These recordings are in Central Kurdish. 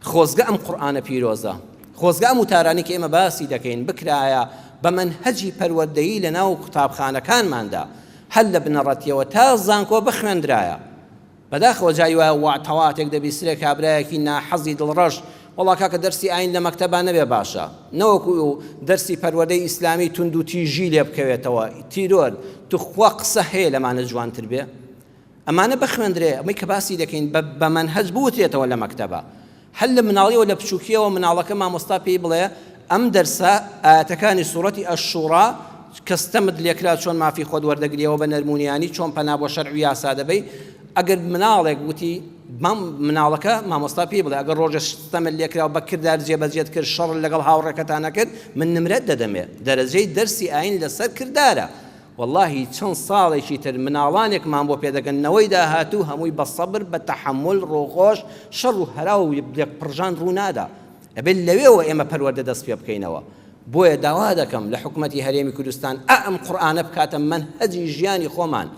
خۆزگە ئەم قورئانە پیرۆزە، خۆزگە ئەم وتارانی کە ئێمە باسی دەکەین بکرایە بە مەنهەجی پەروەردەیی لە ناو قوتابخانەکانماندا هەر لە بنەڕەتیەوە تا زانکۆ بخوێندرایە. بەداخەوە جای وایە تەواتێک دەبیسترێ کابرایەکی ناحەزی دڵڕەش وەڵا کاکە دەرسی ئاین لە مەکتەبا نەبێ باشە، نەوەکو دەرسی پەروەردەی ئیسلامی تونند و تیژی لێ بکەوێتەوە، تیرۆر توخوا قسە هەیە لەمانە جوانتر بێ، ئەمانە بخوێندرێ. ئەمەی کە باسی دەکەین بە مەنهەج بوترێتەوە لە مەکتەبە، هەر لە مناڵیەوە لە بچووکیەوە مناڵەکە مامۆستا پێی بڵێ ئەم دەرسە ئاەتەکانی سوورەتی ئەشوڕا کەستەمت لێکرا چۆن مافی خۆت وەردەگریەوە بە نەرمونیانی چۆن پەنا بۆ شەرع و یاسا دەبەی. ئەگەر مناڵێک وتی مناڵەکە مامۆستا پێی بڵێ ئەگەر ڕۆژە شتەمت لێکراوە بە کردار جێبەجێت کرد شەڕ لەگەڵ هاوڕێکەتانە کرد من نمرەت دەدەمێ. دەرەجەی دەرسی ئاین لەسەر کردارە. واللهی چەند ساڵێکی تر مناڵانێکمان بۆ پێدەگەنەوەی داهاتوو هەمووی بە سەبر بە تەحەمل ڕۆخۆش شەڕ و هەرا و پڕژان ڕوونادا. ئەبێت لەوێەوە ئێمە پەروەردە دەست پێ بکەینەوە. بۆیە داوا دەکەم لە حکومەتی هەرێمی کوردستان ئەم قورئانە بکاتە مەنهەجی ژیانی خۆمان.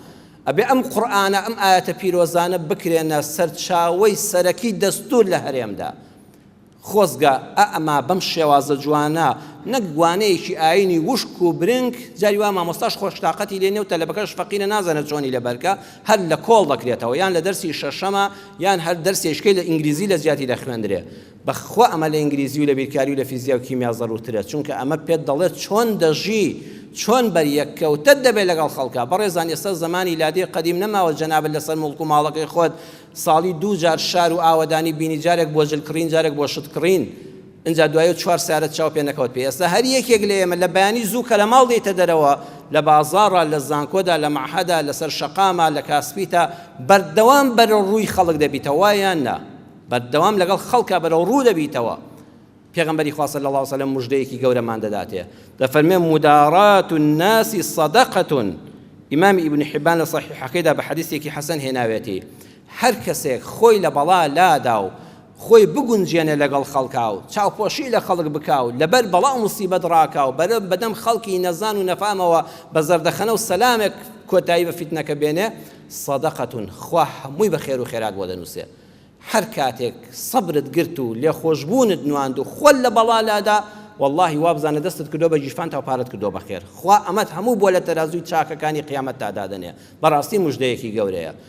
ئەبێ ئەم قورئانە ئەم ئاەتە پیرۆزانە بکرێنە سەرچاوەی سەرەکی دەستور لە هەرێمدا. خۆزگە ئەمە بەم شێوازە جوانە نەک گوانەیەکی ئاینی وشک و برنگ جاری وا مامۆستاش خۆشتاقەتی لێ نێو تەلەبەکەش فەقیرە نازانێت چۆنی لەبەرکە هەر لە کۆڵ دەکرێتەوە یان لە دەرسی شەشەمە یان هەر دەرسێشکەی لە ئینگلیزی لە زیاتی دەخوێندرێ. بەخوا ئەمە لە ئینگلیزی و لە بیرکاری و لە فیزیا و کیمیا زەڕوترە، چونکە ئەمە پێت دەڵێت چۆن دەژی چۆن بەریەککەوتە دەبێت لەگەڵ خەڵکە. بەڕێزان ئێستا زمانی لادێ قەدیم نەماوە جەنابەت لەسەر مڵک و ماڵەکەی خۆت ساڵی 2 جار شار و ئاوەدانی بینی، جارێک بۆ ژلکڕین جارێک بۆ شتکڕین، اینجا دوای 4 سارەت چاو پێ نەکەوت پێ. ئێستا هەر یەکێک لە ئێمە لە بەیانی زوو کە لە ماڵ دێتە دەرەوە لە بازاڕە لە زانکۆدا لە مەعهەدا لەسەر شەقامە لە کاسپیتە بەردەوام بەرەو ڕووی خەڵک دەبیتەوە وایان نا بەردەوام لەگەڵ خەڵکە بەرەو ڕوو دەبیتەوە. پێغەمبەری خوا صلی الله علیه و سلم مژدەیەکی گەورەمان دەداتێ دەفەرمێ مدارات الناس صدقة. ئیمام ئیبن حیبان لە صحیحەکەیدا بە حەدیثێکی حەسەن هێناوێتی هەر کەسێک خۆی لە بەڵا لادا و خۆی بگونجێنێ لەگەڵ خەڵکا و چاوپۆشی لە خەڵک بکاو لەبەر بەڵا و موسیبەت ڕاکاو بەدەم خەڵکی نەزان و نەفامەوە بە زەردەخەنە و سەلامێک کۆتایی بە فیتنەکە بێنێ صدقة خوا هەمووی بە خێر و خێرات بۆ دەنووسێ. هەر کاتێک سەبرت گرت و لێخۆشبوونت نواند و خۆل لە بەڵا لادا واللهی وابزانە دەستت کردو بە جیفان تا پارەت کردو بەخێر. خوا ئەمەت هەموو بۆ لە تەرازوی چاکەکانی قیامەت تا دادەنێ. بەڕاستی مژدەیەکی گەورەیە.